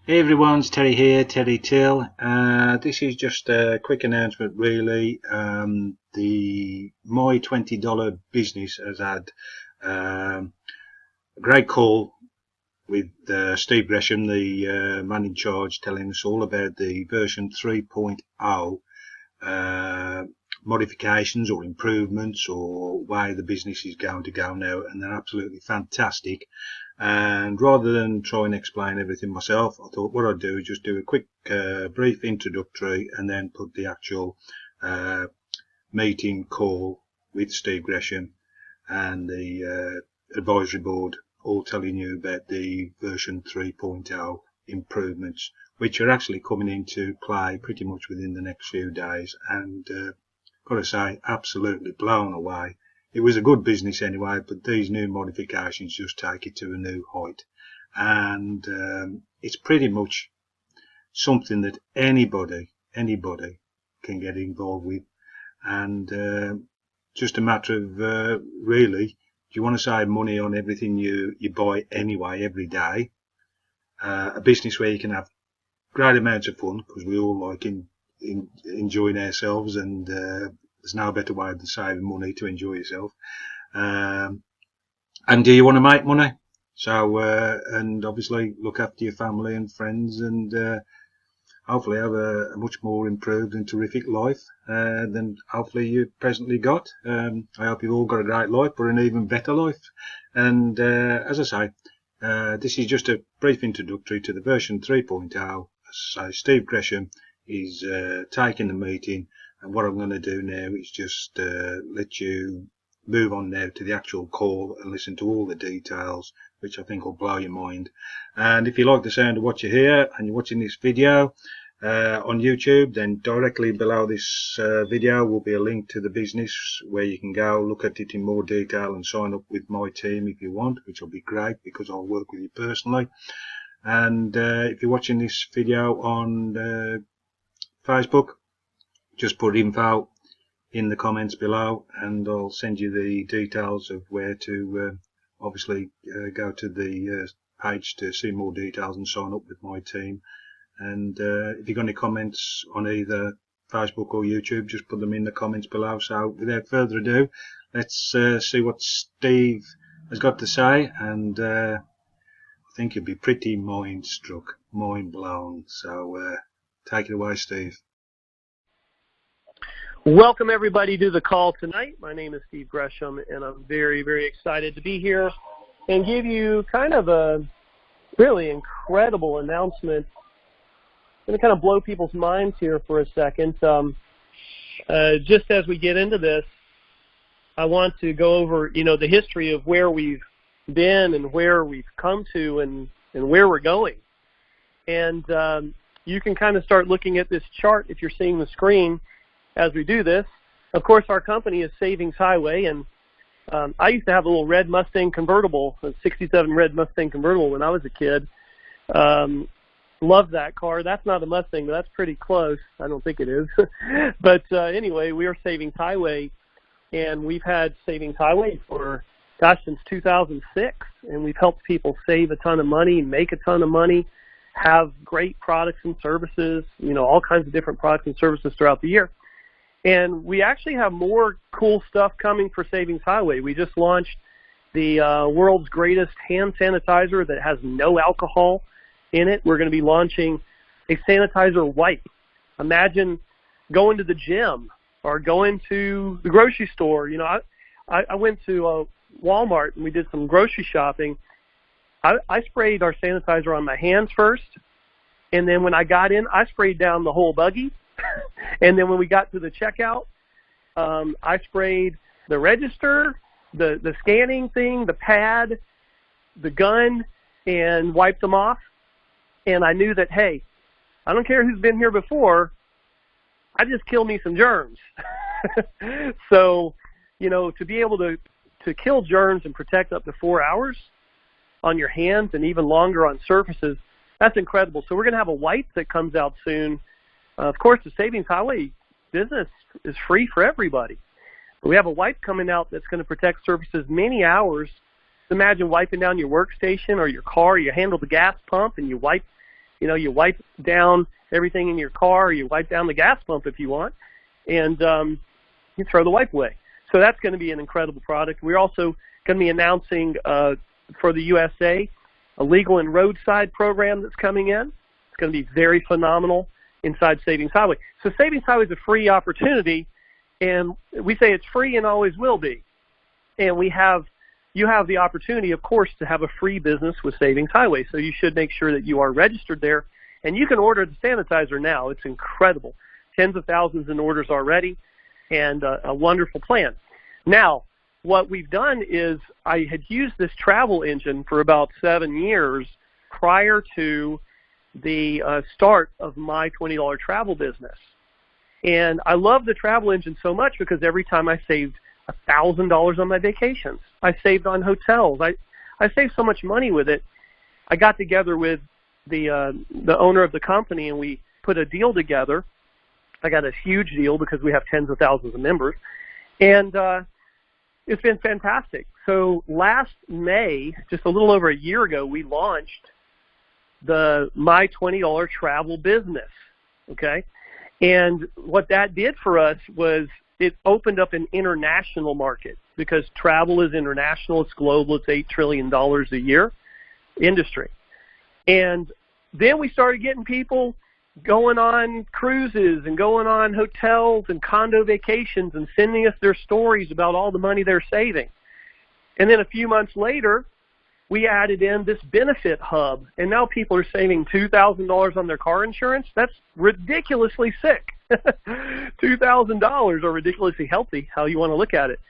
Hey everyone, it's Terry here, Terry Till. This is just a quick announcement really. The My $20 business has had a great call with Steve Gresham, the man in charge, telling us all about the version 3.0 modifications or improvements or way the business is going to go now, and they're absolutely fantastic. And rather than try and explain everything myself, I thought what I'd do is just do a quick brief introductory and then put the actual meeting call with Steve Gresham and the advisory board, all telling you about the version 3.0 improvements, which are actually coming into play pretty much within the next few days. And got to say, absolutely blown away. It was a good business anyway, but these new modifications just take it to a new height. And it's pretty much something that anybody can get involved with. And just a matter of really, do you want to save money on everything you buy anyway every day? A business where you can have great amounts of fun, because we all like enjoying ourselves, and there's no better way than saving money to enjoy yourself. And do you want to make money? So, and obviously look after your family and friends, and hopefully have a much more improved and terrific life than hopefully you've presently got. I hope you've all got a great life, but an even better life. And as I say, this is just a brief introductory to the version 3.0. So Steve Gresham is taking the meeting, and what I'm going to do now is just let you move on now to the actual call and listen to all the details, which I think will blow your mind. And if you like the sound of what you hear and you're watching this video on YouTube, then directly below this video will be a link to the business where you can go look at it in more detail and sign up with my team if you want, which will be great because I'll work with you personally. And if you're watching this video on Facebook, just put info in the comments below and I'll send you the details of where to obviously go to the page to see more details and sign up with my team. And if you've got any comments on either Facebook or YouTube, just put them in the comments below. So without further ado, let's see what Steve has got to say, and I think you'll be pretty mind-struck, mind-blown. So take it away, Steve. Welcome, everybody, to the call tonight. My name is Steve Gresham, and I'm very, very excited to be here and give you kind of a really incredible announcement. I'm going to kind of blow people's minds here for a second. Just as we get into this, I want to go over, the history of where we've been and where we've come to and where we're going. And you can kind of start looking at this chart if you're seeing the screen as we do this. Of course, our company is Savings Highway, and I used to have a little red Mustang convertible, a 67 red Mustang convertible when I was a kid. Loved that car. That's not a Mustang, but that's pretty close. I don't think it is. But anyway, we are Savings Highway, and we've had Savings Highway for, since 2006, and we've helped people save a ton of money, make a ton of money, have great products and services, all kinds of different products and services throughout the year. And we actually have more cool stuff coming for Savings Highway. We just launched the world's greatest hand sanitizer that has no alcohol in it. We're going to be launching a sanitizer wipe. Imagine going to the gym or going to the grocery store. I went to Walmart and we did some grocery shopping. I sprayed our sanitizer on my hands first, and then when I got in, I sprayed down the whole buggy. And then when we got to the checkout, I sprayed the register, the scanning thing, the pad, the gun, and wiped them off. And I knew that, hey, I don't care who's been here before, I just killed me some germs. So, to be able to kill germs and protect up to 4 hours on your hands and even longer on surfaces, that's incredible. So we're going to have a wipe that comes out soon. Of course, the Savings Highway business is free for everybody. But we have a wipe coming out that's going to protect surfaces many hours. Imagine wiping down your workstation or your car. You handle the gas pump and you wipe You know, you wipe down everything in your car, or you wipe down the gas pump if you want, and you throw the wipe away. So that's going to be an incredible product. We're also going to be announcing for the USA a legal and roadside program that's coming in. It's going to be very phenomenal inside Savings Highway. So Savings Highway is a free opportunity, and we say it's free and always will be. And you have the opportunity, of course, to have a free business with Savings Highway. So you should make sure that you are registered there. And you can order the sanitizer now. It's incredible. Tens of thousands in orders already, and a wonderful plan. Now, what we've done is I had used this travel engine for about 7 years prior to the start of my $20 travel business. And I love the travel engine so much because every time I saved $1,000 on my vacations, I saved on hotels. I saved so much money with it. I got together with the owner of the company, and we put a deal together. I got a huge deal because we have tens of thousands of members, and it's been fantastic. So last May, just a little over a year ago, we launched the My $20 Travel business, okay? And what that did for us was it opened up an international market because travel is international, it's global, it's $8 trillion a year industry. And then we started getting people going on cruises and going on hotels and condo vacations and sending us their stories about all the money they're saving. And then a few months later, we added in this benefit hub, and now people are saving $2,000 on their car insurance. That's ridiculously sick. $2,000 or ridiculously healthy, how you want to look at it.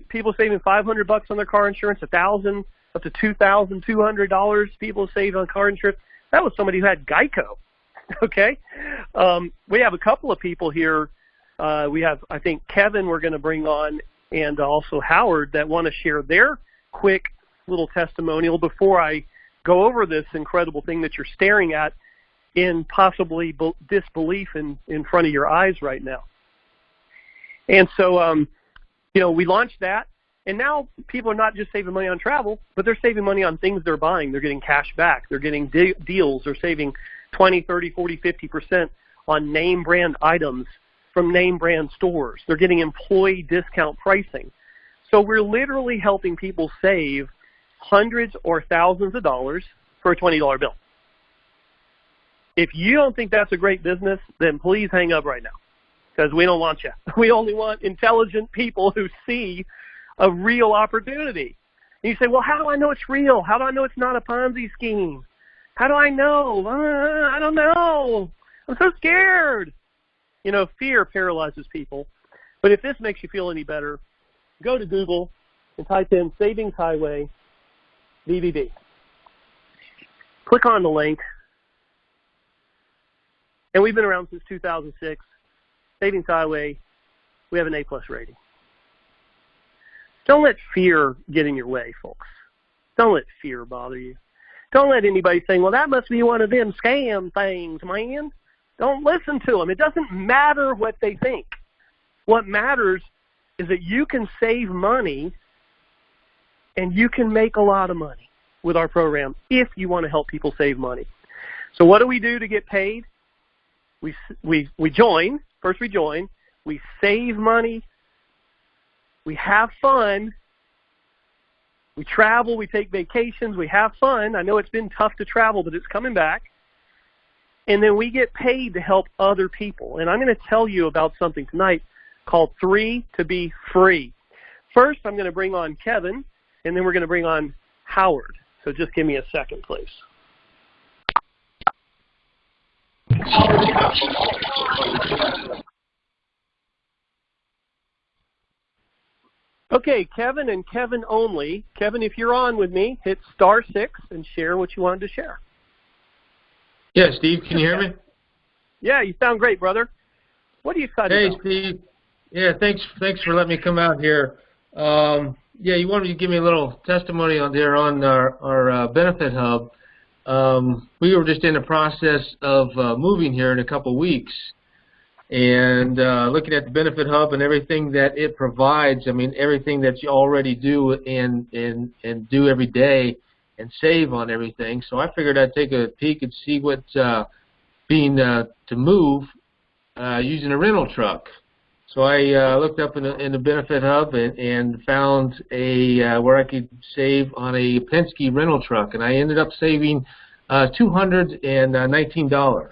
People saving $500 on their car insurance, $1,000 up to $2,200 people save on car insurance. That was somebody who had Geico. Okay, we have a couple of people here. We have, I think, Kevin we're going to bring on, and also Howard, that want to share their quick little testimonial before I go over this incredible thing that you're staring at in possibly disbelief in front of your eyes right now. And so, you know, we launched that, and now people are not just saving money on travel, but they're saving money on things they're buying. They're getting cash back. They're getting deals. They're saving 20, 30, 40, 50% on name brand items from name brand stores. They're getting employee discount pricing. So we're literally helping people save hundreds or thousands of dollars for a $20 bill. If you don't think that's a great business, then please hang up right now, because we don't want you. We only want intelligent people who see a real opportunity. And you say, well, how do I know it's real? How do I know it's not a Ponzi scheme? How do I know? I don't know. I'm so scared. You know, fear paralyzes people. But if this makes you feel any better, go to Google and type in Savings Highway VBB. Click on the link. And we've been around since 2006. Savings Highway, we have an A+ rating. Don't let fear get in your way, folks. Don't let fear bother you. Don't let anybody say, well, that must be one of them scam things, man. Don't listen to them. It doesn't matter what they think. What matters is that you can save money and you can make a lot of money with our program if you want to help people save money. So what do we do to get paid? We join. First we join. We save money. We have fun. We travel, we take vacations, we have fun. I know it's been tough to travel, but it's coming back. And then we get paid to help other people. And I'm going to tell you about something tonight called 3 to be free. First, I'm going to bring on Kevin, and then we're going to bring on Howard. So just give me a second, please. Okay, Kevin and Kevin only. Kevin, if you're on with me, hit *6 and share what you wanted to share. Yeah, Steve, can you hear me? Yeah, you sound great, brother. What are you excited about? Hey, Steve. Yeah, thanks for letting me come out here. Yeah, you wanted to give me a little testimony on there on our benefit hub. We were just in the process of moving here in a couple of weeks, and looking at the benefit hub and everything that it provides. I mean, everything that you already do and do every day and save on everything. So I figured I'd take a peek and see what's to move using a rental truck. So I looked up in the Benefit Hub and found where I could save on a Penske rental truck, and I ended up saving $219.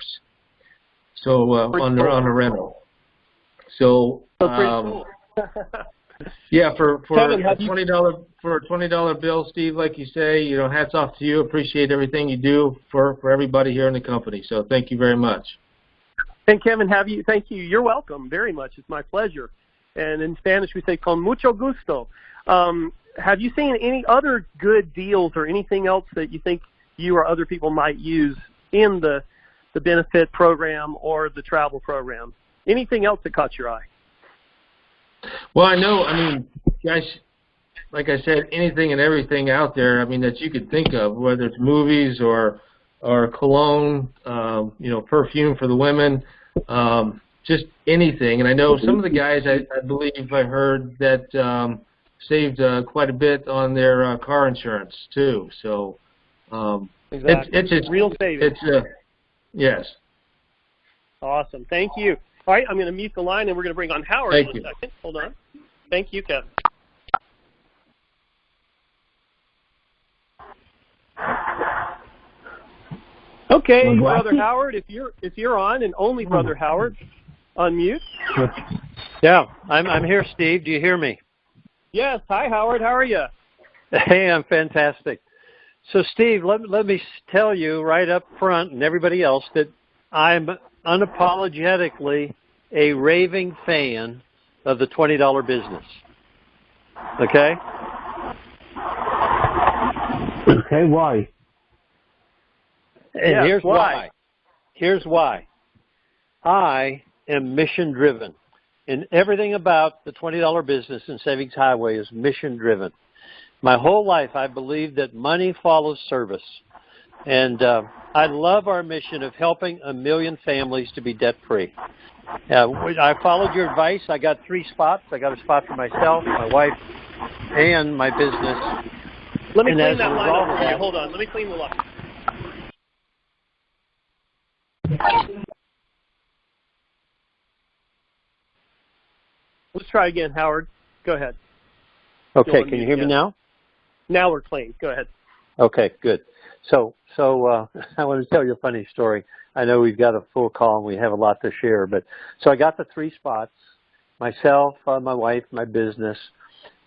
So on a rental. So yeah, for Kevin, a $20 bill, Steve, like you say, hats off to you. Appreciate everything you do for everybody here in the company. So thank you very much. And Kevin, thank you. You're welcome very much. It's my pleasure. And in Spanish we say con mucho gusto. Have you seen any other good deals or anything else that you think you or other people might use in the benefit program or the travel program? Anything else that caught your eye? Well, guys, like I said, anything and everything out there, that you could think of, whether it's movies or cologne, perfume for the women, just anything. And I know some of the guys, I believe I heard that saved quite a bit on their car insurance too. So exactly. It's real savings. Yes. Awesome. Thank you. All right, I'm going to mute the line, and we're going to bring on Howard in a second. Hold on. Thank you, Kevin. Okay, Brother Howard, if you're on, and only Brother Howard, unmute. Yeah, I'm here, Steve. Do you hear me? Yes. Hi, Howard. How are you? Hey, I'm fantastic. So, Steve, let me tell you right up front, and everybody else, that I'm unapologetically a raving fan of the $20 business. Okay? Okay, why? And here's why. Here's why. I am mission-driven. And everything about the $20 business and Savings Highway is mission-driven. My whole life, I believe that money follows service. And I love our mission of helping 1 million families to be debt-free. I followed your advice. I got 3 spots. I got a spot for myself, my wife, and my business. Let me clean that line over here. Hold on. Let me clean the line. Let's try again, Howard. Go ahead. Okay, can you hear me now? Now we're clean. Go ahead. Okay, good. So I want to tell you a funny story. I know we've got a full call and we have a lot to share, but so I got the 3 spots, myself, my wife, my business,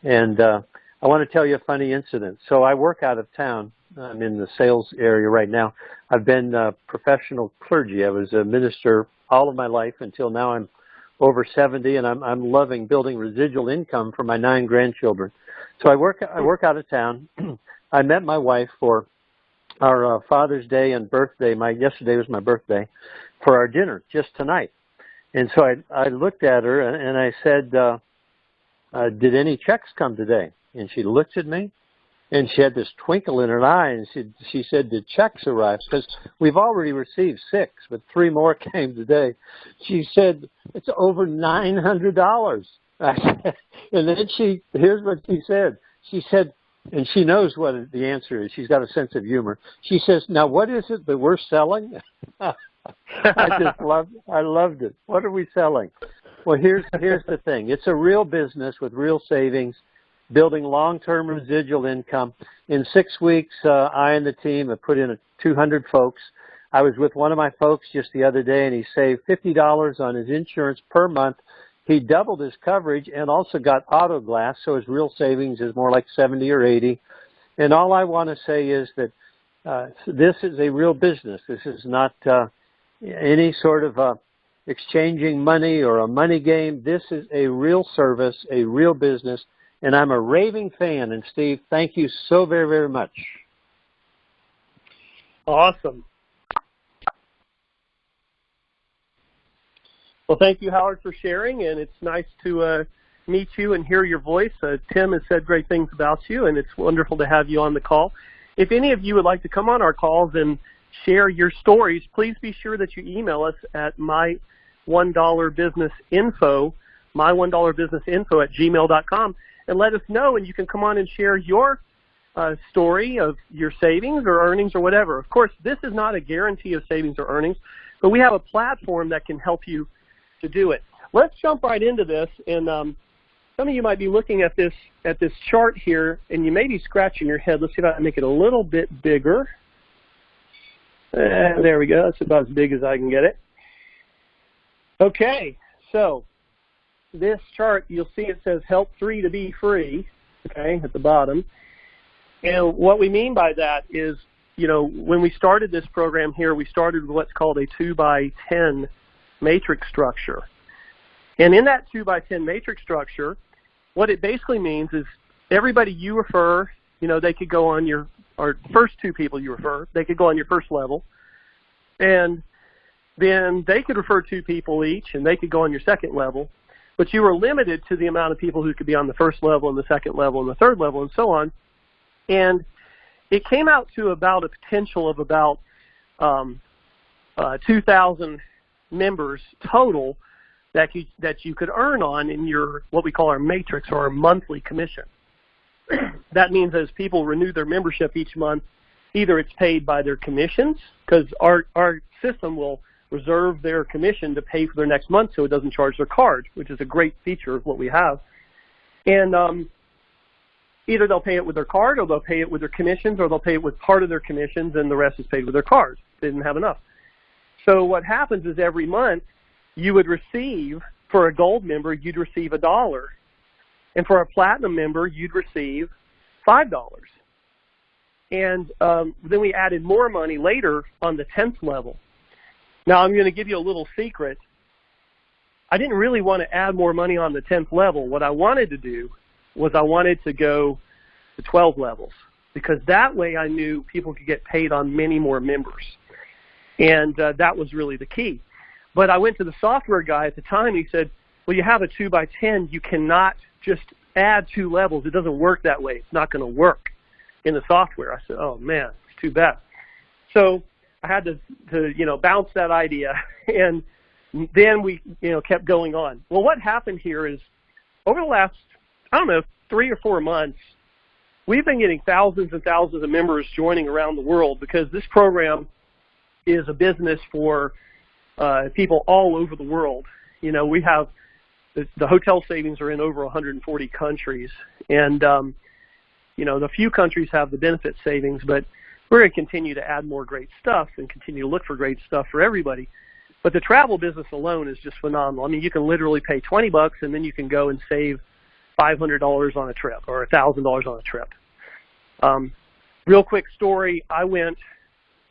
and I want to tell you a funny incident. So I work out of town. I'm in the sales area right now. I've been professional clergy. I was a minister all of my life until now. I'm over 70, and I'm loving building residual income for my 9 grandchildren. So I work out of town. I met my wife for our Father's Day and birthday. Yesterday was my birthday, for our dinner just tonight. And so I looked at her and I said, "Did any checks come today?" And she looked at me, and she had this twinkle in her eye, and she said, "Did checks arrive?" Because we've already received 6, but 3 more came today. She said, "It's over $900. And then here's what she said. She said, and she knows what the answer is. She's got a sense of humor. She says, "Now, what is it that we're selling?" I loved it. What are we selling? Well, here's the thing. It's a real business with real savings, building long-term residual income. In 6 weeks, I and the team have put in 200 folks. I was with one of my folks just the other day, and he saved $50 on his insurance per month. He doubled his coverage and also got auto glass, so his real savings is more like 70 or 80. And all I want to say is that this is a real business. This is not any sort of exchanging money or a money game. This is a real service, a real business, and I'm a raving fan. And Steve, thank you so very, very much. Awesome. Well, thank you, Howard, for sharing, and it's nice to meet you and hear your voice. Tim has said great things about you, and it's wonderful to have you on the call. If any of you would like to come on our calls and share your stories, please be sure that you email us at my1dollarbusinessinfo, my1dollarbusinessinfo@gmail.com, and let us know, and you can come on and share your story of your savings or earnings or whatever. Of course, this is not a guarantee of savings or earnings, but we have a platform that can help you to do it. Let's jump right into this, and some of you might be looking at this chart here, and you may be scratching your head. Let's see if I can make it a little bit bigger. There we go. That's about as big as I can get it. Okay, so this chart, you'll see it says help 3 to be free, okay, at the bottom. And what we mean by that is, you know, when we started this program here, we started with what's called a 2x10 matrix structure. And in that 2x10 matrix structure, what it basically means is everybody you refer, you know, they could go on your, or first 2 people you refer, they could go on your first level. And then they could refer 2 people each, and they could go on your second level. But you were limited to the amount of people who could be on the first level and the second level and the third level and so on. And it came out to about a potential of about 2,000 members total that you could earn on in your, what we call our matrix, or our monthly commission. That means as people renew their membership each month, either it's paid by their commissions, because our system will reserve their commission to pay for their next month so it doesn't charge their card, which is a great feature of what we have. And either they'll pay it with their card, or they'll pay it with their commissions, or they'll pay it with part of their commissions and the rest is paid with their card. They didn't have enough. So what happens is every month you would receive, for a gold member, you'd receive $1. And for a platinum member, you'd receive $5. And then we added more money later on the 10th level. Now I'm going to give you a little secret. I didn't really want to add more money on the 10th level. What I wanted to do was I wanted to go to 12 levels, because that way I knew people could get paid on many more members. And that was really the key. But I went to the software guy at the time, and he said, well, you have a 2x10, you cannot just add 2 levels. It doesn't work that way. It's not going to work in the software. I said, oh man, it's too bad. So I had to you know, bounce that idea, and then we, you know, kept going on. Well, what happened here is, over the last, I don't know, 3 or 4 months, we've been getting thousands and thousands of members joining around the world, because this program is a business for people all over the world. You know, we have the hotel savings are in over 140 countries, and you know, the few countries have the benefit savings, but we're going to continue to add more great stuff and continue to look for great stuff for everybody. But the travel business alone is just phenomenal. I mean, you can literally pay $20 and then you can go and save $500 on a trip, or $1,000 on a trip. Real quick story, I went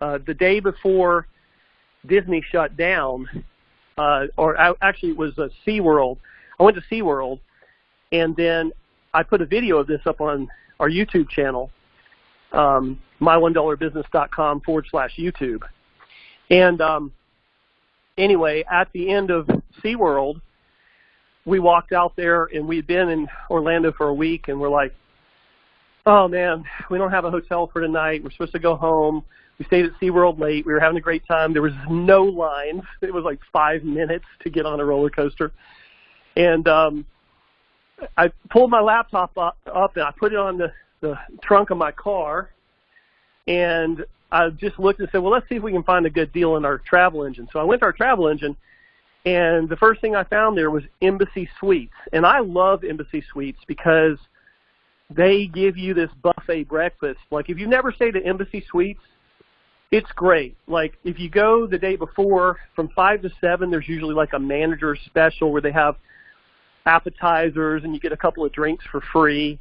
the day before Disney shut down, actually it was SeaWorld. I went to SeaWorld, and then I put a video of this up on our YouTube channel, my$1business.com/YouTube. And anyway, at the end of SeaWorld, we walked out there, and we'd been in Orlando for a week, and we're like, oh man, we don't have a hotel for tonight. We're supposed to go home. We stayed at SeaWorld late. We were having a great time. There was no lines. It was like 5 minutes to get on a roller coaster. And I pulled my laptop up and I put it on the trunk of my car. And I just looked and said, well, let's see if we can find a good deal in our travel engine. So I went to our travel engine, and the first thing I found there was Embassy Suites. And I love Embassy Suites because they give you this buffet breakfast. Like, if you've never stayed at Embassy Suites, it's great. Like, if you go the day before from 5 to 7, there's usually like a manager's special where they have appetizers and you get a couple of drinks for free.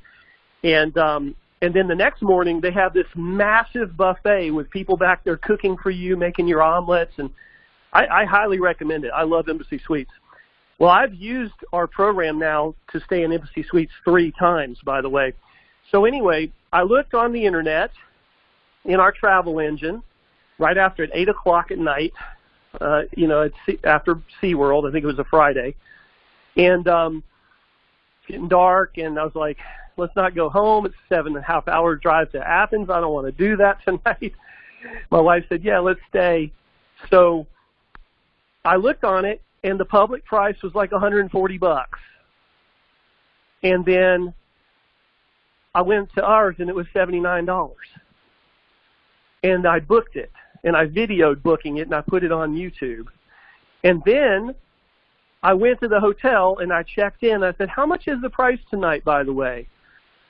And then the next morning they have this massive buffet with people back there cooking for you, making your omelets. And I highly recommend it. I love Embassy Suites. Well, I've used our program now to stay in Embassy Suites 3 times, by the way. So anyway, I looked on the internet in our travel engine right after at 8 o'clock at night, you know, after SeaWorld. I think it was a Friday. And getting dark, and I was like, let's not go home. It's a 7.5-hour drive to Athens. I don't want to do that tonight. My wife said, yeah, let's stay. So I looked on it, and the public price was like $140. And then I went to ours and it was $79. And I booked it, and I videoed booking it, and I put it on YouTube. And then I went to the hotel and I checked in. I said, how much is the price tonight, by the way?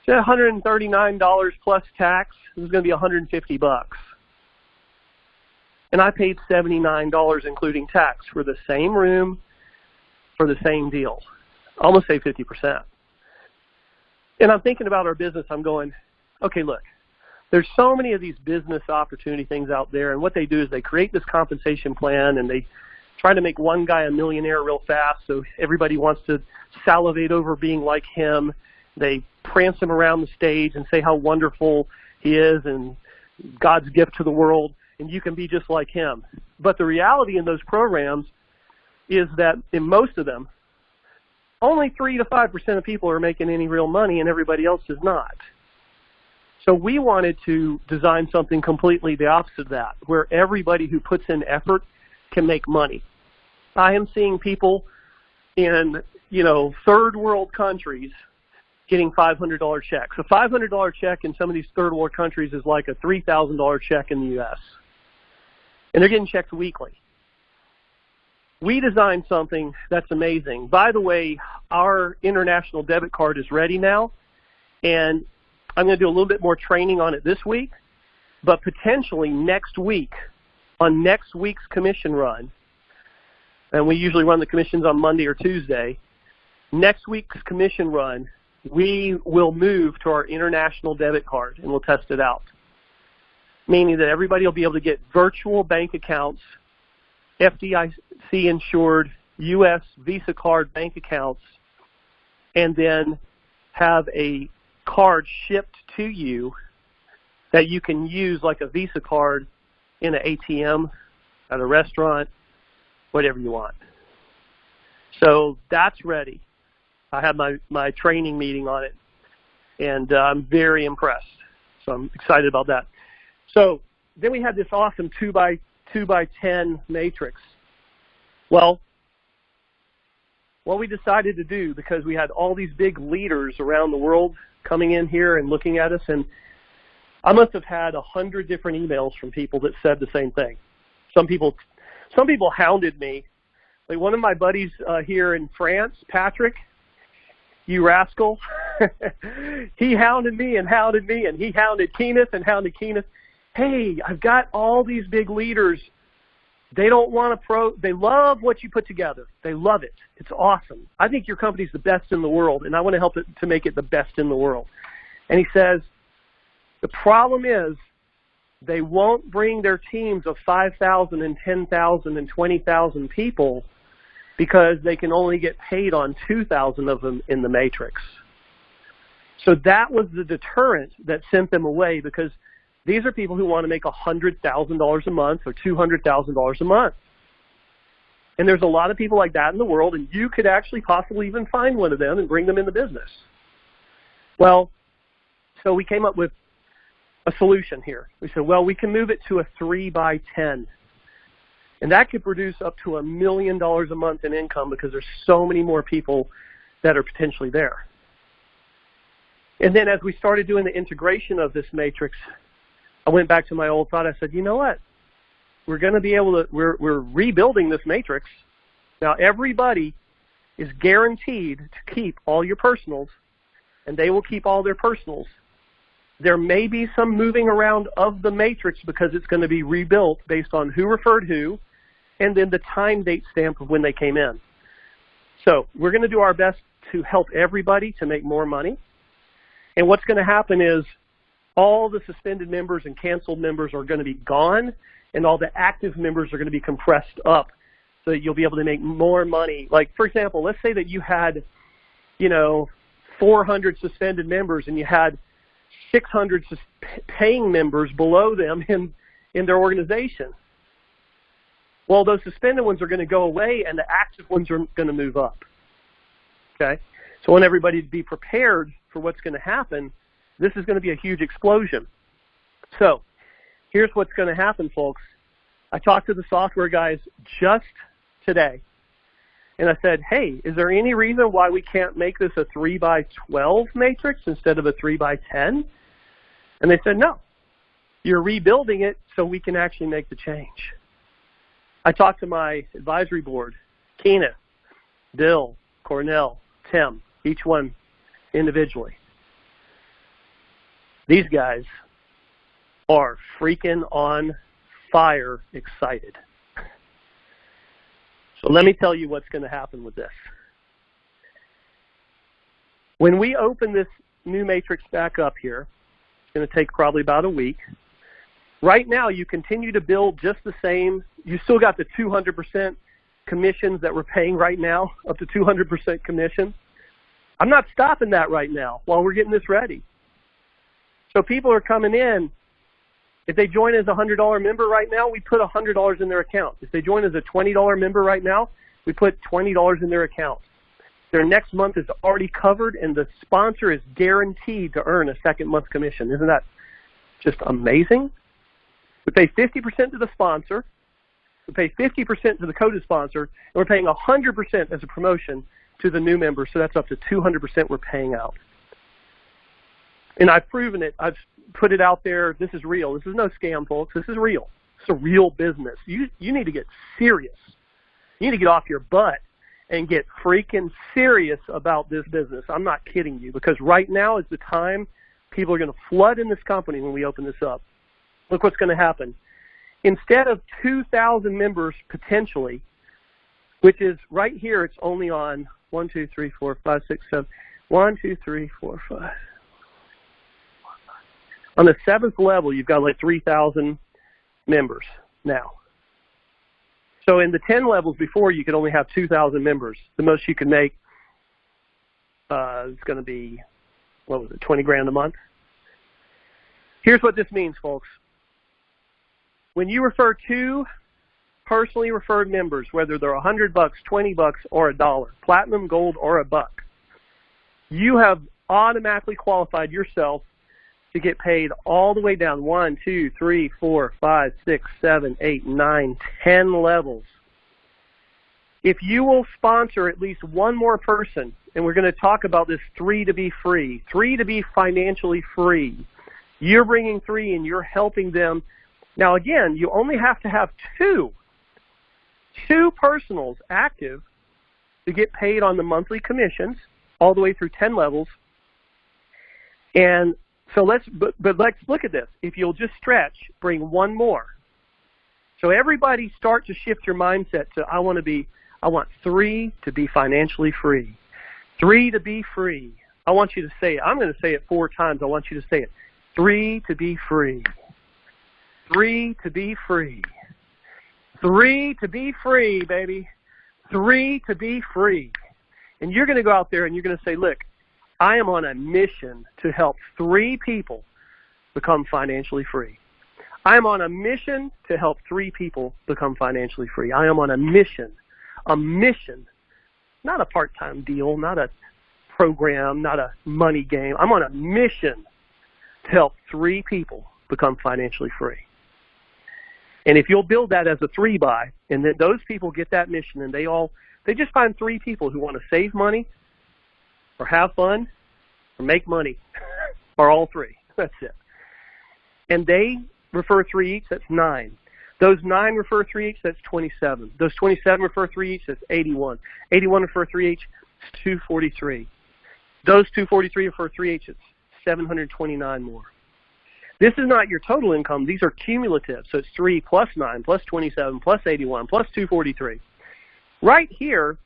She said $139 plus tax. It was going to be $150. And I paid $79 including tax for the same room for the same deal. Almost say 50%. And I'm thinking about our business. I'm going, okay, look, there's so many of these business opportunity things out there, and what they do is they create this compensation plan, and they try to make one guy a millionaire real fast, so everybody wants to salivate over being like him. They prance him around the stage and say how wonderful he is and God's gift to the world, and you can be just like him. But the reality in those programs is that in most of them, only 3 to 5% of people are making any real money, and everybody else is not. So we wanted to design something completely the opposite of that, where everybody who puts in effort can make money. I am seeing people in, third world countries getting $500 checks. A $500 check in some of these third world countries is like a $3,000 check in the U.S. And they're getting checks weekly. We designed something that's amazing. By the way, our international debit card is ready now, and I'm going to do a little bit more training on it this week, but potentially next week, on next week's commission run, and we usually run the commissions on Monday or Tuesday, next week's commission run, we will move to our international debit card, and we'll test it out, meaning that everybody will be able to get virtual bank accounts, FDIC-insured U.S. Visa card bank accounts, and then have a card shipped to you that you can use like a Visa card in an ATM, at a restaurant, whatever you want. So that's ready. I had my training meeting on it, and I'm very impressed. So I'm excited about that. So then we had this awesome 2x10 matrix. Well, what we decided to do, because we had all these big leaders around the world coming in here and looking at us, and I must have had 100 different emails from people that said the same thing. Some people hounded me. Like one of my buddies here in France, Patrick, you rascal, he hounded me, and he hounded Kenneth and hounded Kenneth. Hey, I've got all these big leaders. They don't want to they love what you put together. They love it. It's awesome. I think your company's the best in the world, and I want to help it to make it the best in the world. And he says, the problem is they won't bring their teams of 5,000 and 10,000 and 20,000 people because they can only get paid on 2,000 of them in the matrix. So that was the deterrent that sent them away, because these are people who want to make $100,000 a month or $200,000 a month. And there's a lot of people like that in the world, and you could actually possibly even find one of them and bring them in the business. Well, so we came up with a solution here. We said, well, we can move it to a 3x10. And that could produce up to $1 million a month in income, because there's so many more people that are potentially there. And then as we started doing the integration of this matrix, I went back to my old thought. I said, you know what? We're going to be able to, we're rebuilding this matrix. Now everybody is guaranteed to keep all your personals, and they will keep all their personals. There may be some moving around of the matrix because it's going to be rebuilt based on who referred who, and then the time date stamp of when they came in. So we're going to do our best to help everybody to make more money. And what's going to happen is all the suspended members and canceled members are going to be gone, and all the active members are going to be compressed up so that you'll be able to make more money. Like, for example, let's say that you had, 400 suspended members, and you had 600 paying members below them in their organization. Well, those suspended ones are going to go away, and the active ones are going to move up. Okay? So I want everybody to be prepared for what's going to happen. This is going to be a huge explosion. So here's what's going to happen, folks. I talked to the software guys just today, And I said, hey, is there any reason why we can't make this a 3x12 matrix instead of a 3x10? And they said, no. You're rebuilding it so we can actually make the change. I talked to my advisory board, Keenan, Bill, Cornell, Tim, each one individually. These guys are freaking on fire excited. So let me tell you what's going to happen with this. When we open this new matrix back up here, it's going to take probably about a week. Right now, you continue to build just the same. You still got the 200% commissions that we're paying right now, up to 200% commission. I'm not stopping that right now while we're getting this ready. So people are coming in. If they join as a $100 member right now, we put $100 in their account. If they join as a $20 member right now, we put $20 in their account. Their next month is already covered, and the sponsor is guaranteed to earn a second month commission. Isn't that just amazing? We pay 50% to the sponsor. We pay 50% to the coded sponsor, and we're paying 100% as a promotion to the new member, so that's up to 200% we're paying out. And I've proven it. I've put it out there. This is real. This is no scam, folks. This is real. It's a real business. You need to get serious. You need to get off your butt and get freaking serious about this business. I'm not kidding you, because right now is the time people are going to flood in this company when we open this up. Look what's going to happen. Instead of 2,000 members potentially, which is right here, it's only on 1, 2, 3, 4, 5, 6, 7. 1, 2, 3, 4, 5. On the 7th level, you've got like 3,000 members now. So in the 10 levels before, you could only have 2,000 members. The most you could make is going to be, what was it, 20 grand a month? Here's what this means, folks. When you refer 2 personally referred members, whether they're $100, $20, or $1, platinum, gold, or $1, you have automatically qualified yourself to get paid all the way down 1, 2, 3, 4, 5, 6, 7, 8, 9, 10 levels. If you will sponsor at least one more person, and we're going to talk about this 3 to be free, 3 to be financially free. You're bringing 3 and you're helping them. Now again, you only have to have 2 personals active to get paid on the monthly commissions all the way through 10 levels. And so let's look at this. If you'll just stretch, bring 1 more. So everybody start to shift your mindset to I want 3 to be financially free. 3 to be free. I want you to say it. I'm going to say it 4 times. I want you to say it. 3 to be free. 3 to be free. 3 to be free, baby. 3 to be free. And you're going to go out there and you're going to say, look, I am on a mission to help 3 people become financially free. I am on a mission to help 3 people become financially free. I am on a mission, not a part-time deal, not a program, not a money game. I'm on a mission to help 3 people become financially free. And if you'll build that as a 3-buy, and then those people get that mission, and they just find 3 people who want to save money, or have fun, or make money, or all 3. That's it. And they refer 3 each, that's 9. Those 9 refer 3 each, that's 27. Those 27 refer 3 each, that's 81. 81 refer 3 each, it's 243. Those 243 refer 3 each, it's 729 more. This is not your total income. These are cumulative. So it's 3 plus 9 plus 27 plus 81 plus 243. Right here,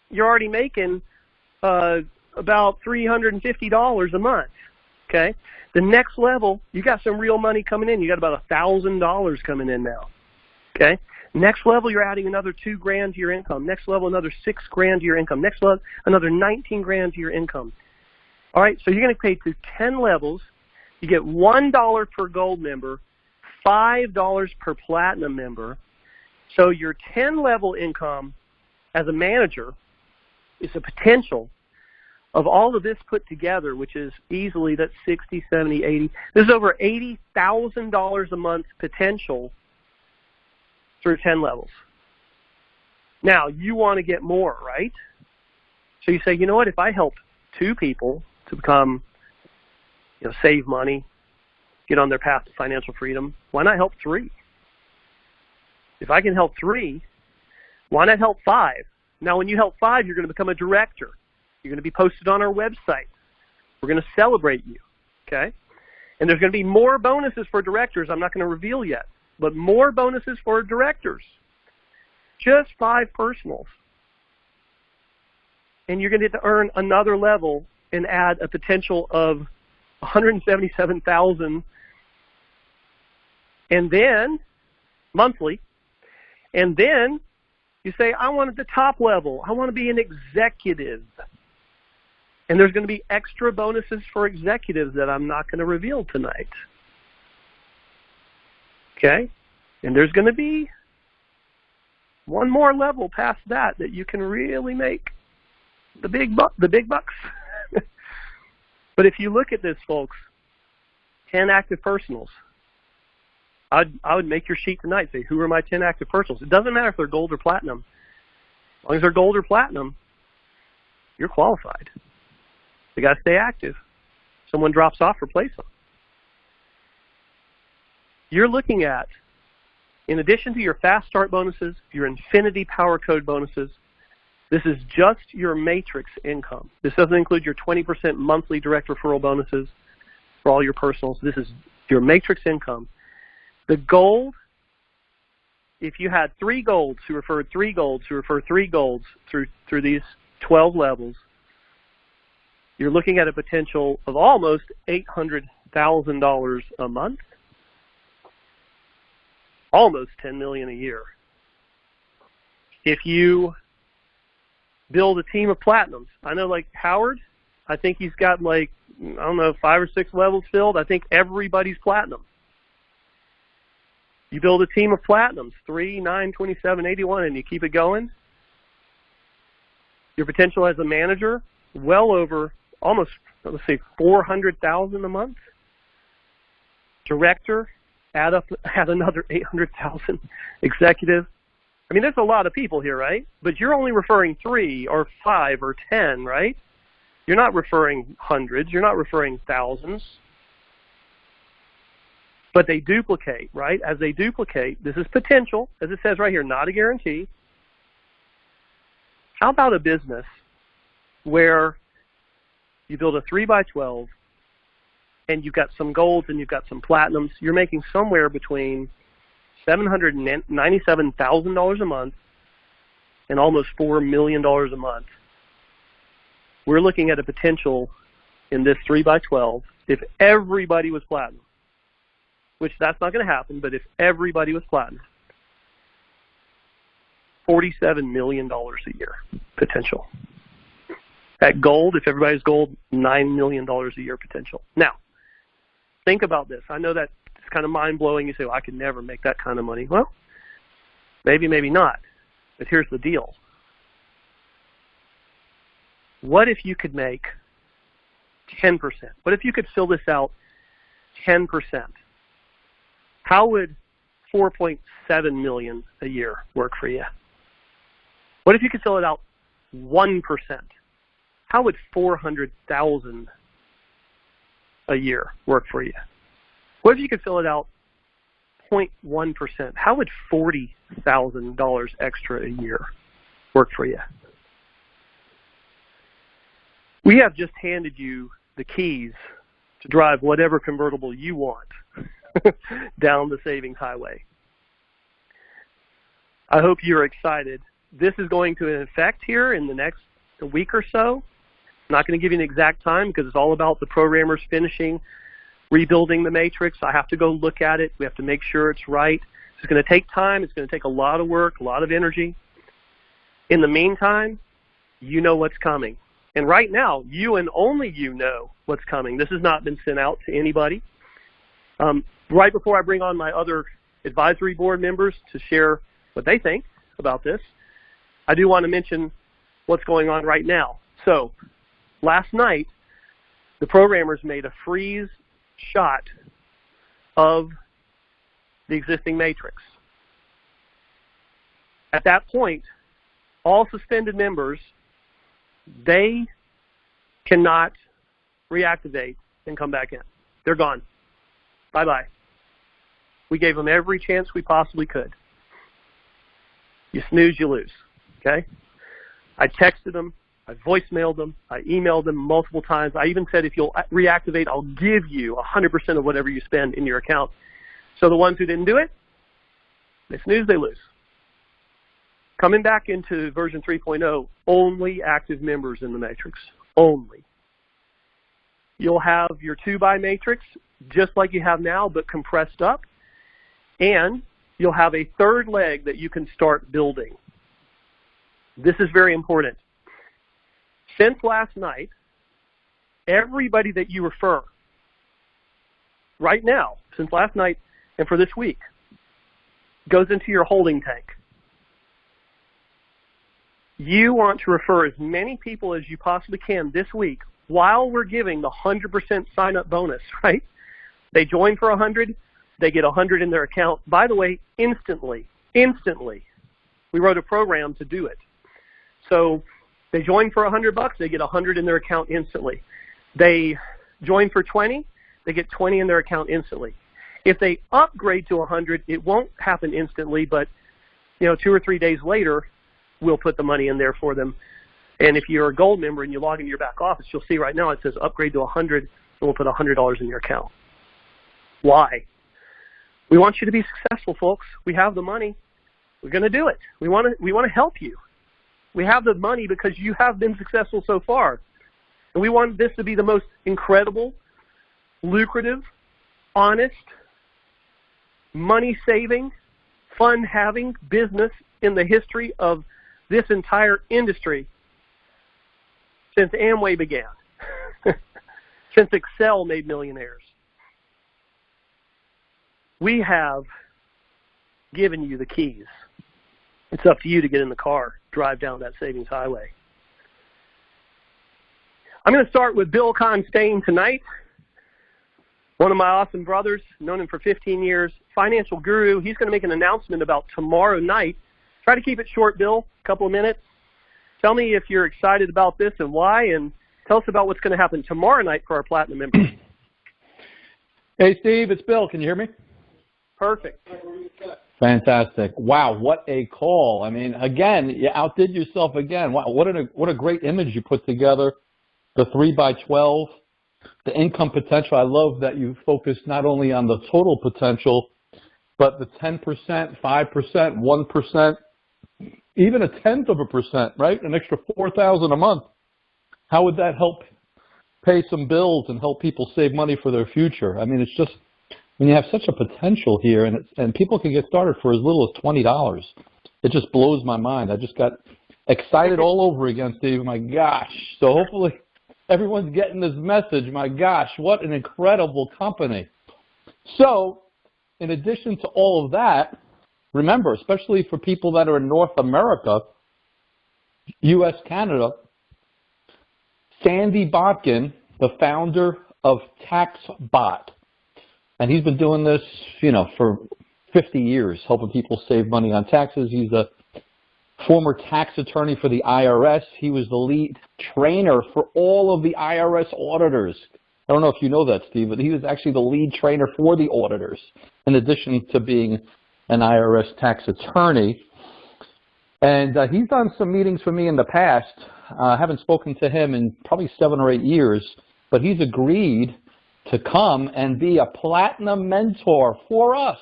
you're already making about $350 a month. Okay? The next level, you got some real money coming in. You got about $1,000 coming in now. Okay? Next level, you're adding another 2 grand to your income. Next level, another 6 grand to your income. Next level, another 19 grand to your income. All right, so you're going to pay through 10 levels. You get $1 per gold member, $5 per platinum member. So your 10-level income as a manager is a potential of all of this put together, which is easily, that's 60, 70, 80. This is over $80,000 a month potential through 10 levels. Now, you want to get more, right? So you say, you know what, if I help 2 people to become, save money, get on their path to financial freedom, why not help 3? If I can help 3, why not help 5? Now, when you help 5, you're going to become a director. You're going to be posted on our website. We're going to celebrate you, okay? And there's going to be more bonuses for directors I'm not going to reveal yet, but more bonuses for directors. Just 5 personals. And you're going to get to earn another level and add a potential of $177,000 and then monthly. And then you say, I want at the top level. I want to be an executive. And there's going to be extra bonuses for executives that I'm not going to reveal tonight. Okay? And there's going to be one more level past that you can really make the big bucks. But if you look at this, folks, 10 active personals. I would make your sheet tonight, say, who are my 10 active personals? It doesn't matter if they're gold or platinum. As long as they're gold or platinum, you're qualified. They got to stay active. Someone drops off, replace them. You're looking at, in addition to your fast start bonuses, your infinity power code bonuses, this is just your matrix income. This doesn't include your 20% monthly direct referral bonuses for all your personals. This is your matrix income. The gold, if you had 3 golds who referred 3 golds who referred 3 golds through these 12 levels, you're looking at a potential of almost $800,000 a month, almost $10 million a year. If you build a team of platinums, I know like Howard, I think he's got 5 or 6 levels filled. I think everybody's platinum. You build a team of platinums, 3, 9, 27, 81, and you keep it going. Your potential as a manager, well over almost, let's say, $400,000 a month. Director, add another $800,000. Executive. I mean, there's a lot of people here, right? But you're only referring 3 or 5 or 10, right? You're not referring hundreds. You're not referring thousands. But they duplicate, right? As they duplicate, this is potential, as it says right here, not a guarantee. How about a business where you build a 3x12 and you've got some golds and you've got some platinums? You're making somewhere between $797,000 a month and almost $4 million a month. We're looking at a potential in this 3x12, if everybody was platinum, which that's not going to happen, but if everybody was platinum, $47 million a year potential. At gold, if everybody's gold, $9 million a year potential. Now, think about this. I know that it's kind of mind-blowing. You say, well, I could never make that kind of money. Well, maybe, maybe not. But here's the deal. What if you could make 10%? What if you could fill this out 10%? How would $4.7 million a year work for you? What if you could fill it out 1%? How would $400,000 a year work for you? What if you could fill it out 0.1%? How would $40,000 extra a year work for you? We have just handed you the keys to drive whatever convertible you want down the savings highway. I hope you're excited. This is going to in effect here in the next week or so. I'm not going to give you an exact time because it's all about the programmers finishing, rebuilding the matrix. I have to go look at it. We have to make sure it's right. It's going to take time. It's going to take a lot of work, a lot of energy. In the meantime, you know what's coming. And right now, you and only you know what's coming. This has not been sent out to anybody. Right before I bring on my other advisory board members to share what they think about this, I do want to mention what's going on right now. So, last night, the programmers made a freeze shot of the existing matrix. At that point, all suspended members, they cannot reactivate and come back in. They're gone. Bye-bye. We gave them every chance we possibly could. You snooze, you lose. Okay? I texted them. I voicemailed them. I emailed them multiple times. I even said, if you'll reactivate, I'll give you 100% of whatever you spend in your account. So the ones who didn't do it, they snooze, they lose. Coming back into version 3.0, only active members in the matrix. Only. You'll have your 2-by matrix, just like you have now, but compressed up. And you'll have a third leg that you can start building. This is very important. Since last night, everybody that you refer right now, since last night and for this week, goes into your holding tank. You want to refer as many people as you possibly can this week while we're giving the 100% sign-up bonus, right? They join for 100, they get 100 in their account. By the way, instantly. We wrote a program to do it. So they join for $100, they get 100 in their account instantly. They join for 20, they get 20 in their account instantly. If they upgrade to 100, it won't happen instantly, but 2 or 3 days later, we'll put the money in there for them. And if you're a gold member and you log into your back office, you'll see right now it says upgrade to 100, and we'll put $100 in your account. Why? We want you to be successful, folks. We have the money. We're going to do it. We want to help you. We have the money because you have been successful so far. And we want this to be the most incredible, lucrative, honest, money-saving, fun-having business in the history of this entire industry since Amway began, since Excel made millionaires. We have given you the keys. It's up to you to get in the car, drive down that savings highway. I'm going to start with Bill Constane tonight. One of my awesome brothers, known him for 15 years, financial guru. He's going to make an announcement about tomorrow night. Try to keep it short, Bill, a couple of minutes. Tell me if you're excited about this and why, and tell us about what's going to happen tomorrow night for our Platinum members. Hey, Steve, it's Bill. Can you hear me? Perfect. Fantastic. Wow, what a call. I mean, again, you outdid yourself again. Wow, what a great image you put together. The 3x12, the income potential. I love that you focus not only on the total potential, but the 10%, 5%, 1%, even 0.1%, right? An extra $4,000 a month. How would that help pay some bills and help people save money for their future? I mean, it's just, when you have such a potential here, and people can get started for as little as $20, it just blows my mind. I just got excited all over again, Steve. My gosh. So hopefully everyone's getting this message. My gosh, what an incredible company. So in addition to all of that, remember, especially for people that are in North America, U.S., Canada, Sandy Botkin, the founder of TaxBot, and he's been doing this, for 50 years, helping people save money on taxes. He's a former tax attorney for the IRS. He was the lead trainer for all of the IRS auditors. I don't know if you know that, Steve, but he was actually the lead trainer for the auditors, in addition to being an IRS tax attorney. And he's done some meetings for me in the past. I haven't spoken to him in probably 7 or 8 years, but he's agreed to come and be a platinum mentor for us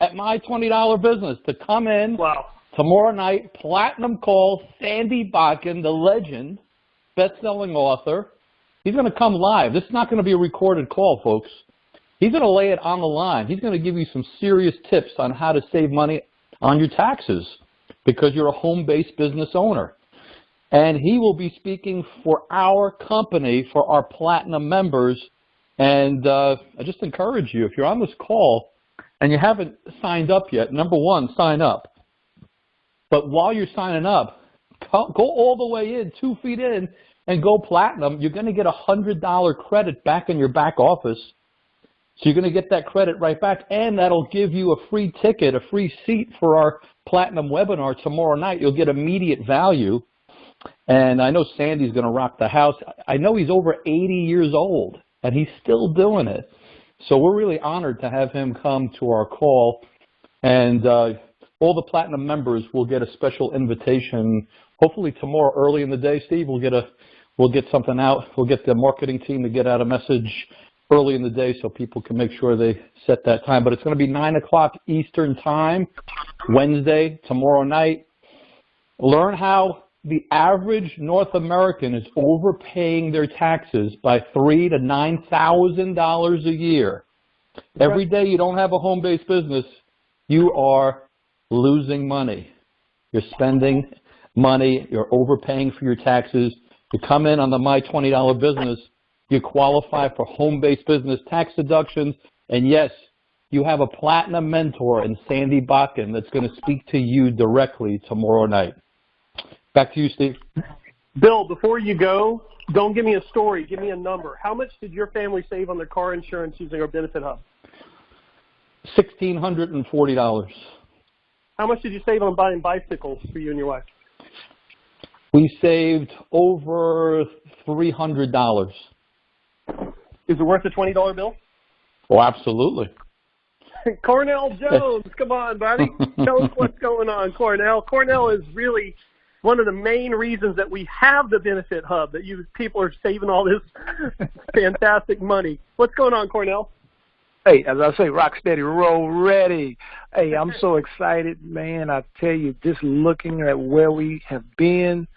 at My $20 Business, to come in tomorrow night, platinum call, Sandy Botkin, the legend, best-selling author. He's going to come live. This is not going to be a recorded call, folks. He's going to lay it on the line. He's going to give you some serious tips on how to save money on your taxes because you're a home-based business owner. And he will be speaking for our company, for our platinum members. And I just encourage you, if you're on this call and you haven't signed up yet, number one, sign up. But while you're signing up, go all the way in, 2 feet in, and go platinum. You're going to get a $100 credit back in your back office. So you're going to get that credit right back, and that'll give you a free ticket, a free seat for our Platinum webinar tomorrow night, you'll get immediate value. And I know Sandy's going to rock the house. I know he's over 80 years old, and he's still doing it. So we're really honored to have him come to our call. And all the Platinum members will get a special invitation, hopefully tomorrow early in the day. Steve, we'll get something out. We'll get the marketing team to get out a message early in the day so people can make sure they set that time. But it's going to be 9 o'clock Eastern time, Wednesday, tomorrow night. Learn how the average North American is overpaying their taxes by $3,000 to $9,000 a year. Every day you don't have a home-based business, you are losing money. You're spending money. You're overpaying for your taxes. You come in on the My $20 business, you qualify for home-based business tax deductions, and yes, you have a Platinum mentor in Sandy Bakken that's going to speak to you directly tomorrow night. Back to you, Steve. Bill, before you go, don't give me a story. Give me a number. How much did your family save on their car insurance using our benefit hub? $1,640. How much did you save on buying bicycles for you and your wife? We saved over $300. Is it worth a $20 bill? Oh, absolutely. Cornell Jones, come on, buddy. Tell us what's going on, Cornell. Cornell is really one of the main reasons that we have the benefit hub, that you people are saving all this fantastic money. What's going on, Cornell? Hey, as I say, rock steady, roll ready. Hey, I'm so excited, man. I tell you, just looking at where we have been,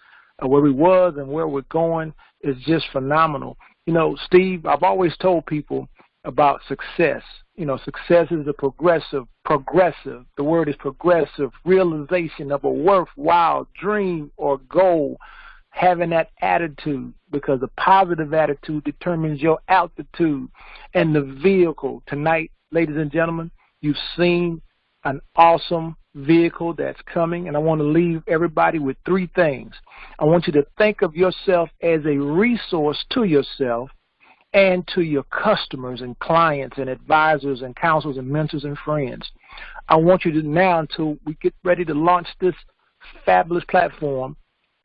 where we was, and where we're going is just phenomenal. You know, Steve, I've always told people about success. You know, success is a progressive, the word is progressive, realization of a worthwhile dream or goal, having that attitude, because a positive attitude determines your altitude and the vehicle. Tonight, ladies and gentlemen, you've seen an awesome vehicle that's coming, and I want to leave everybody with 3 things. I want you to think of yourself as a resource to yourself and to your customers and clients and advisors and counselors and mentors and friends. I want you to now, until we get ready to launch this fabulous platform,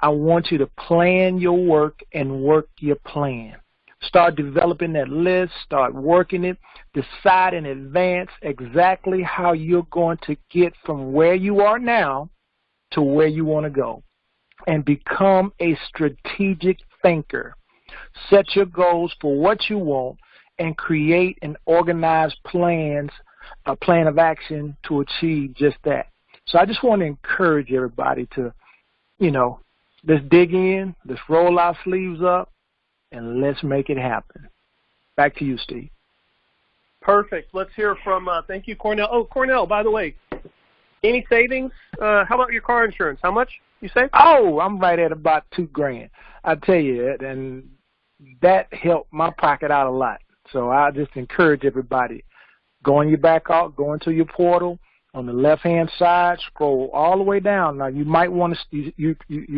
I want you to plan your work and work your plan. Start developing that list, start working it, decide in advance exactly how you're going to get from where you are now to where you want to go, and become a strategic thinker. Set your goals for what you want and create and organize plans, a plan of action to achieve just that. So I just want to encourage everybody to, you know, let's dig in, let's roll our sleeves up, and let's make it happen. Back to you, Steve. Perfect. Let's hear from, thank you, Cornell. Oh, Cornell, by the way, any savings? How about your car insurance? How much you save? Oh, I'm right at about $2,000. I tell you, and that helped my pocket out a lot. So I just encourage everybody, go on your back out, go into your portal. On the left-hand side, scroll all the way down. Now, you might want to, you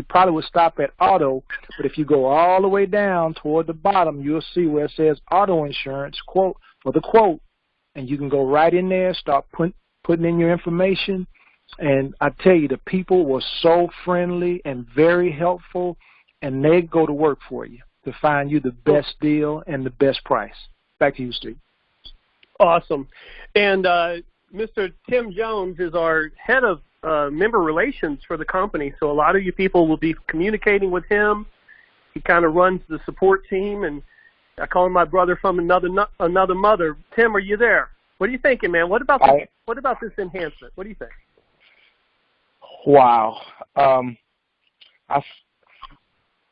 probably would stop at auto, but if you go all the way down toward the bottom, you'll see where it says auto insurance quote for the quote, and you can go right in there, start putting in your information. And I tell you, the people were so friendly and very helpful, and they go to work for you to find you the best deal and the best price. Back to you, Steve. Awesome. And Mr. Tim Jones is our head of member relations for the company, so a lot of you people will be communicating with him. He kind of runs the support team, and I call him my brother from another mother. Tim, are you there? What are you thinking, man? What about this enhancement? What do you think? Wow.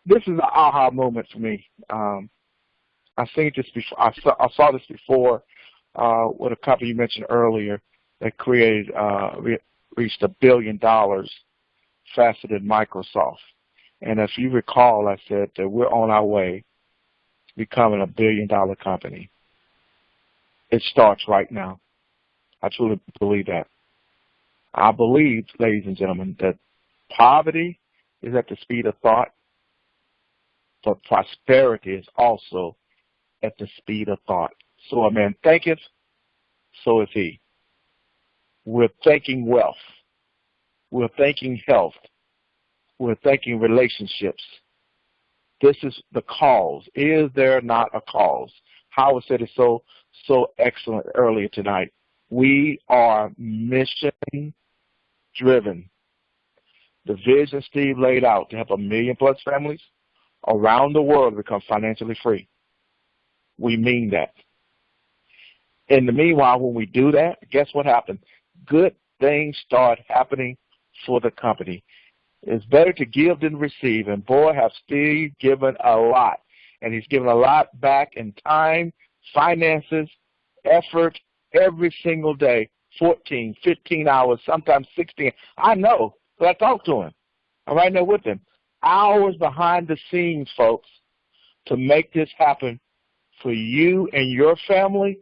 This is an aha moment for me. I think this before. I saw this before with a company you mentioned earlier that created reached $1 billion faster than Microsoft. And if you recall, I said that we're on our way to becoming $1 billion company. It starts right now. I truly believe that. I believe, ladies and gentlemen, that poverty is at the speed of thought, but prosperity is also at the speed of thought. So a man thinketh, so is he. We're thinking wealth. We're thinking health. We're thinking relationships. This is the cause. Is there not a cause? Howard said it so excellent earlier tonight. We are mission driven. The vision Steve laid out to help 1 million+ families around the world become financially free. We mean that. In the meanwhile, when we do that, guess what happens? Good things start happening for the company. It's better to give than receive, and boy, has Steve given a lot. And he's given a lot back in time, finances, effort, every single day, 14, 15 hours, sometimes 16. I know, but I talk to him. I'm right there with him. Hours behind the scenes, folks, to make this happen for you and your family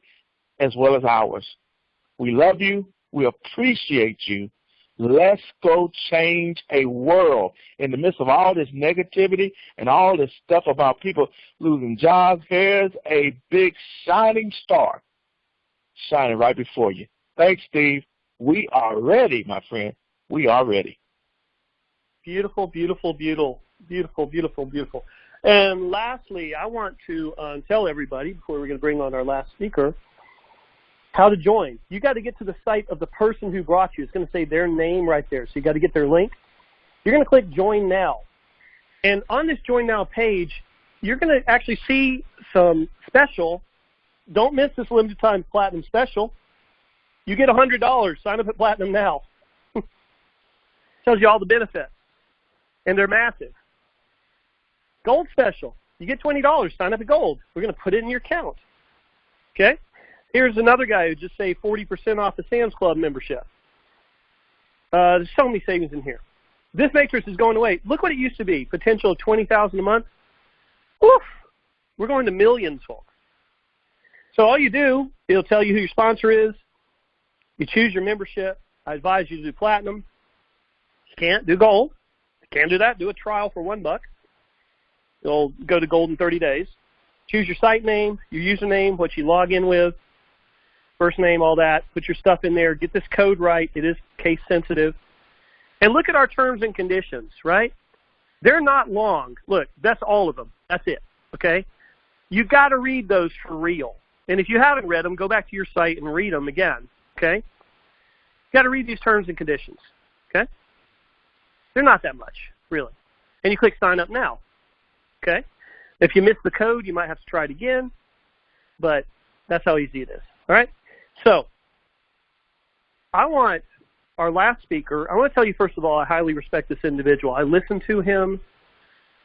as well as ours. We love you. We appreciate you. Let's go change a world in the midst of all this negativity and all this stuff about people losing jobs. Here's a big shining star shining right before you. Thanks, Steve. We are ready, my friend. We are ready. Beautiful, beautiful, beautiful, beautiful, beautiful, beautiful. And lastly, I want to tell everybody, before we're going to bring on our last speaker, how to join. You got to get to the site of the person who brought you. It's going to say their name right there. So you got to get their link. You're going to click Join Now. And on this Join Now page, you're going to actually see some special. Don't miss this limited time Platinum special. You get $100. Sign up at Platinum now. Tells you all the benefits. And they're massive. Gold special. You get $20. Sign up at Gold. We're going to put it in your account. Okay? Here's another guy who just saved 40% off the Sam's Club membership. There's so many savings in here. This matrix is going away. Look what it used to be. Potential of $20,000 a month. Woof! We're going to millions, folks. So all you do, it'll tell you who your sponsor is. You choose your membership. I advise you to do Platinum. You can't do Gold. You can't do that. Do a trial for $1. You'll go to Gold in 30 days. Choose your site name, your username, what you log in with, first name, all that. Put your stuff in there. Get this code right. It is case sensitive. And look at our terms and conditions, right? They're not long. Look, that's all of them. That's it, okay? You've got to read those for real. And if you haven't read them, go back to your site and read them again, okay? You've got to read these terms and conditions, okay? They're not that much, really. And you click Sign Up Now, okay? If you miss the code, you might have to try it again, but that's how easy it is, all right? So I want our last speaker, I want to tell you, first of all, I highly respect this individual. I listen to him.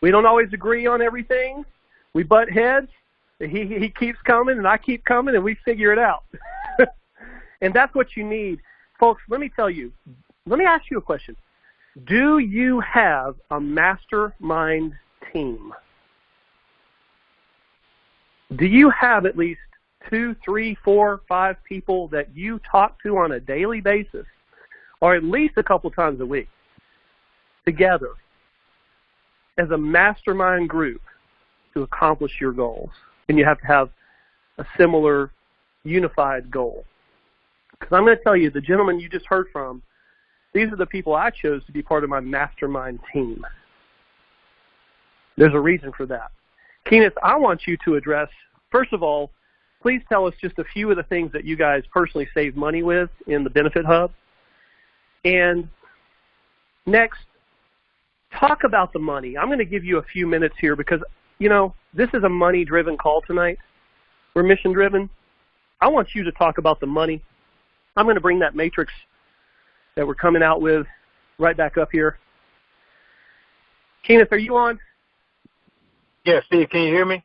We don't always agree on everything. We butt heads. He keeps coming, and I keep coming, and we figure it out. And that's what you need. Folks, let me tell you, let me ask you a question. Do you have a mastermind team? Do you have at least 2, 3, 4, 5 people that you talk to on a daily basis, or at least a couple times a week, together as a mastermind group to accomplish your goals? And you have to have a similar unified goal. Because I'm going to tell you, the gentleman you just heard from, these are the people I chose to be part of my mastermind team. There's a reason for that. Kenneth, I want you to address, first of all, please tell us just a few of the things that you guys personally save money with in the Benefit Hub. And next, talk about the money. I'm going to give you a few minutes here because, you know, this is a money-driven call tonight. We're mission-driven. I want you to talk about the money. I'm going to bring that matrix that we're coming out with right back up here. Kenneth, are you on? Yeah, Steve, can you hear me?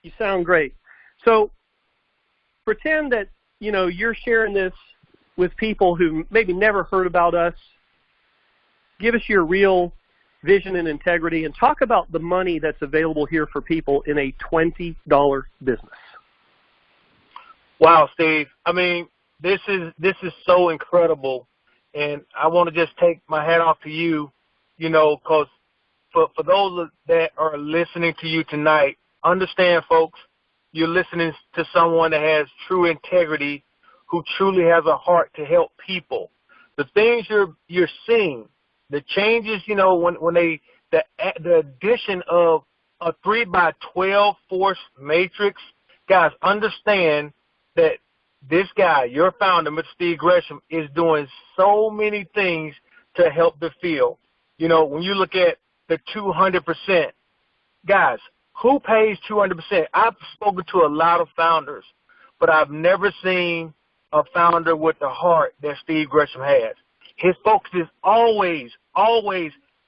You sound great. So pretend that, you know, you're sharing this with people who maybe never heard about us. Give us your real vision and integrity, and talk about the money that's available here for people in a $20 business. Wow, Steve. I mean, this is so incredible, and I want to just take my hat off to you, you know, because for those that are listening to you tonight, understand, folks, you're listening to someone that has true integrity, who truly has a heart to help people. the things you're seeing, the changes, you know, when the addition of a 3x12 force matrix, guys, understand that this guy, your founder, Mr. Steve Gresham, is doing so many things to help the field. You know, when you look at the 200%, guys, who pays 200%? I've spoken to a lot of founders, but I've never seen a founder with the heart that Steve Gresham has. His focus is always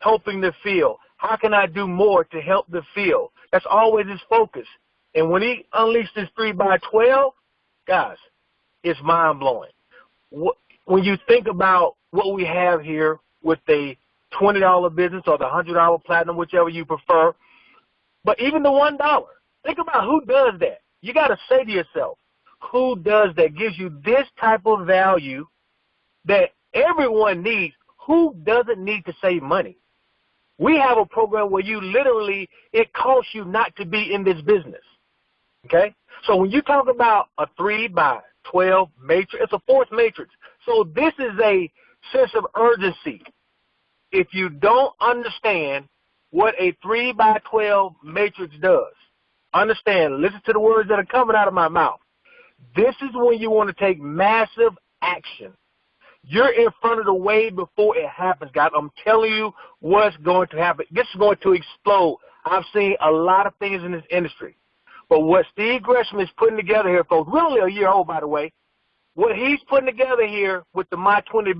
helping the field. How can I do more to help the field? That's always his focus. And when he unleashed this 3x12, guys, it's mind-blowing. When you think about what we have here with the $20 business or the $100 platinum, whichever you prefer, but even the $1, think about who does that. You got to say to yourself, who does that, gives you this type of value that everyone needs? Who doesn't need to save money? We have a program where you literally, it costs you not to be in this business, okay? So when you talk about a 3x12 matrix, it's a fourth matrix. So this is a sense of urgency. If you don't understand what a 3x12 matrix does, understand, listen to the words that are coming out of my mouth. This is when you want to take massive action. You're in front of the wave before it happens, guys. I'm telling you what's going to happen. This is going to explode. I've seen a lot of things in this industry. But what Steve Gresham is putting together here, folks, we're only a year old, by the way. What he's putting together here with the My $20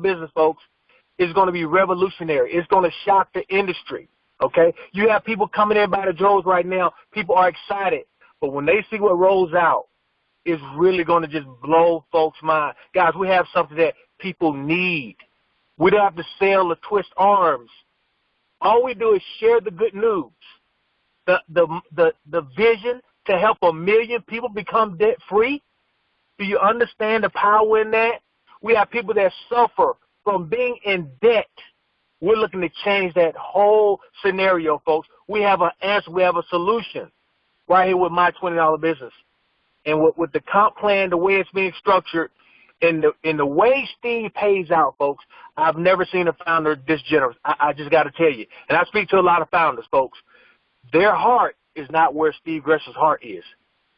business, folks, is going to be revolutionary. It's going to shock the industry, okay? You have people coming in by the droves right now. People are excited. But when they see what rolls out, it's really going to just blow folks' mind. Guys, we have something that people need. We don't have to sell or twist arms. All we do is share the good news. The vision to help 1 million people become debt-free. Do you understand the power in that? We have people that suffer from being in debt. We're looking to change that whole scenario, folks. We have an answer. We have a solution right here with My $20 business. And with the comp plan, the way it's being structured, and the way Steve pays out, folks, I've never seen a founder this generous. I just got to tell you. And I speak to a lot of founders, folks. Their heart is not where Steve Gresham's heart is.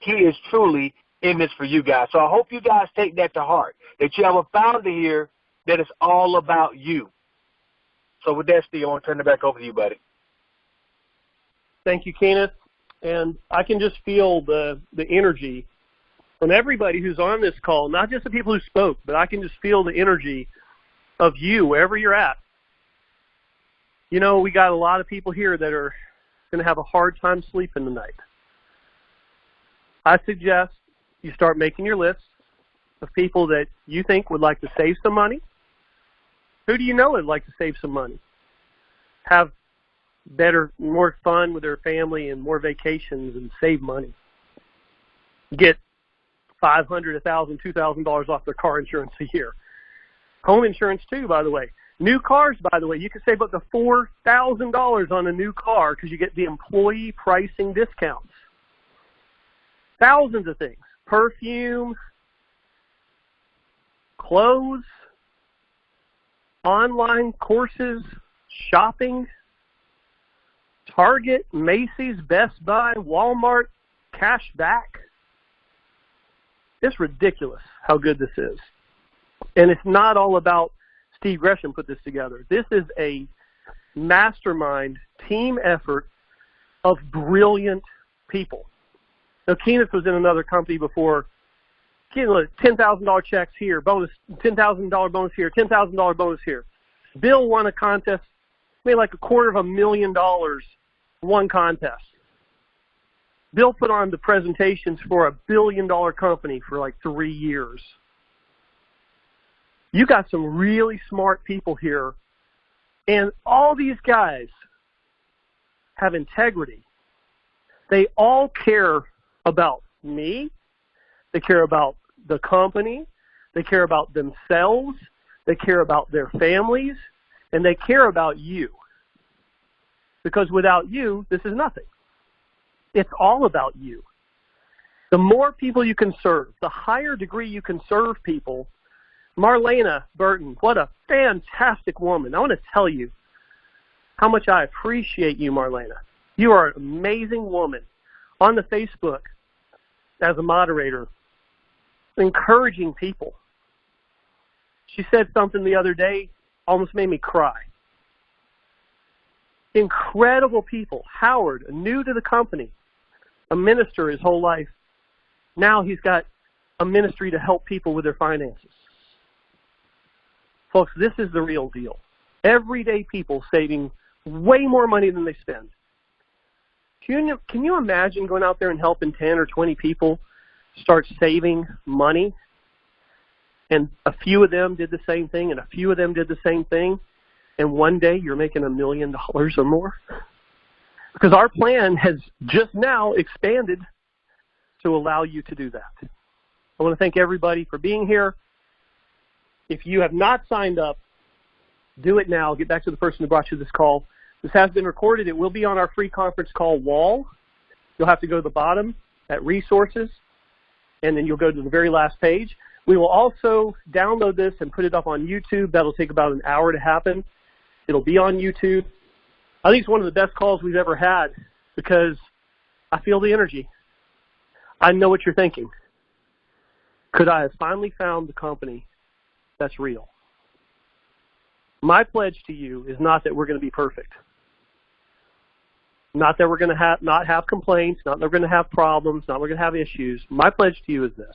He is truly in this for you guys. So I hope you guys take that to heart, that you have a founder here that is all about you. So with that, Steve, I want to turn it back over to you, buddy. Thank you, Kenneth. And I can just feel the energy from everybody who's on this call, not just the people who spoke, but I can just feel the energy of you wherever you're at. You know, we got a lot of people here that are going to have a hard time sleeping tonight. I suggest you start making your list of people that you think would like to save some money. Who do you know would like to save some money? Have better, more fun with their family and more vacations and save money. Get $500, $1,000, $2,000 off their car insurance a year. Home insurance too, by the way. New cars, by the way, you can save up to $4,000 on a new car because you get the employee pricing discounts. Thousands of things. Perfume, clothes, online courses, shopping, Target, Macy's, Best Buy, Walmart, cash back. It's ridiculous how good this is. And it's not all about Steve Gresham put this together. This is a mastermind team effort of brilliant people. Now, Kenneth was in another company before. $10,000 checks here, bonus, $10,000 bonus here, $10,000 bonus here. Bill won a contest, made like $250,000 one contest. Bill put on the presentations for $1 billion company for like 3 years. You got some really smart people here, and all these guys have integrity. They all care about me. They care about the company. They care about themselves. They care about their families. And they care about you. Because without you, this is nothing. It's all about you. The more people you can serve, the higher degree you can serve people, Marlena Burton, what a fantastic woman. I want to tell you how much I appreciate you, Marlena. You are an amazing woman on the Facebook as a moderator, encouraging people. She said something the other day, almost made me cry. Incredible people. Howard, new to the company, a minister his whole life. Now he's got a ministry to help people with their finances. Folks, this is the real deal. Everyday people saving way more money than they spend. Can you imagine going out there and helping 10 or 20 people start saving money? And a few of them did the same thing, and a few of them did the same thing, and one day you're making $1 million or more? Because our plan has just now expanded to allow you to do that. I want to thank everybody for being here. If you have not signed up, do it now. Get back to the person who brought you this call. This has been recorded. It will be on our free conference call wall. You'll have to go to the bottom at resources, and then you'll go to the very last page. We will also download this and put it up on YouTube. That'll take about an hour to happen. It'll be on YouTube. I think it's one of the best calls we've ever had because I feel the energy. I know what you're thinking. Could I have finally found the company that's real? My pledge to you is not that we're going to be perfect. Not that we're going to not have complaints, not that we're going to have problems, not that we're going to have issues. My pledge to you is this.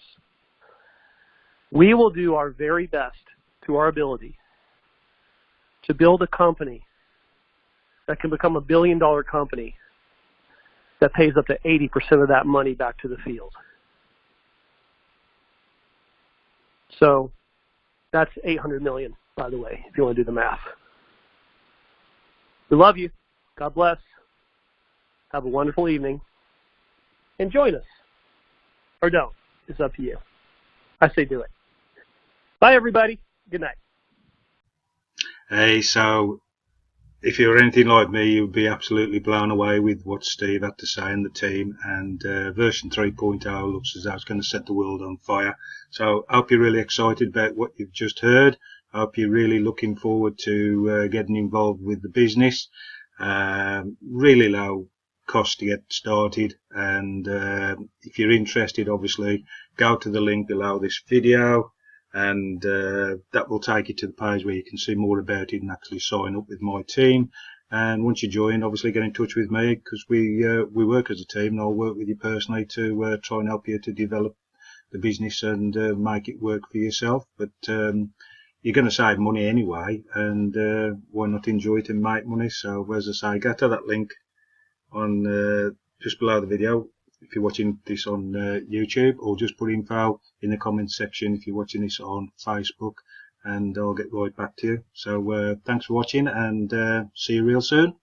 We will do our very best to our ability to build a company that can become $1 billion company that pays up to 80% of that money back to the field. So that's $800 million, by the way, if you want to do the math. We love you. God bless. Have a wonderful evening. And join us. Or don't. It's up to you. I say do it. Bye, everybody. Good night. Hey, so if you're anything like me, you'll be absolutely blown away with what Steve had to say and the team. And version 3.0 looks as though it's going to set the world on fire. So I hope you're really excited about what you've just heard. I hope you're really looking forward to getting involved with the business. Really low cost to get started. And if you're interested, obviously, go to the link below this video. And that will take you to the page where you can see more about it and actually sign up with my team. And once you join, obviously get in touch with me because we work as a team, and I'll work with you personally to try and help you to develop the business and make it work for yourself. But you're going to save money anyway, and why not enjoy it and make money? So as I say, go to that link on just below the video if you're watching this on YouTube, or just put info in the comments section if you're watching this on Facebook, and I'll get right back to you. So thanks for watching, and see you real soon.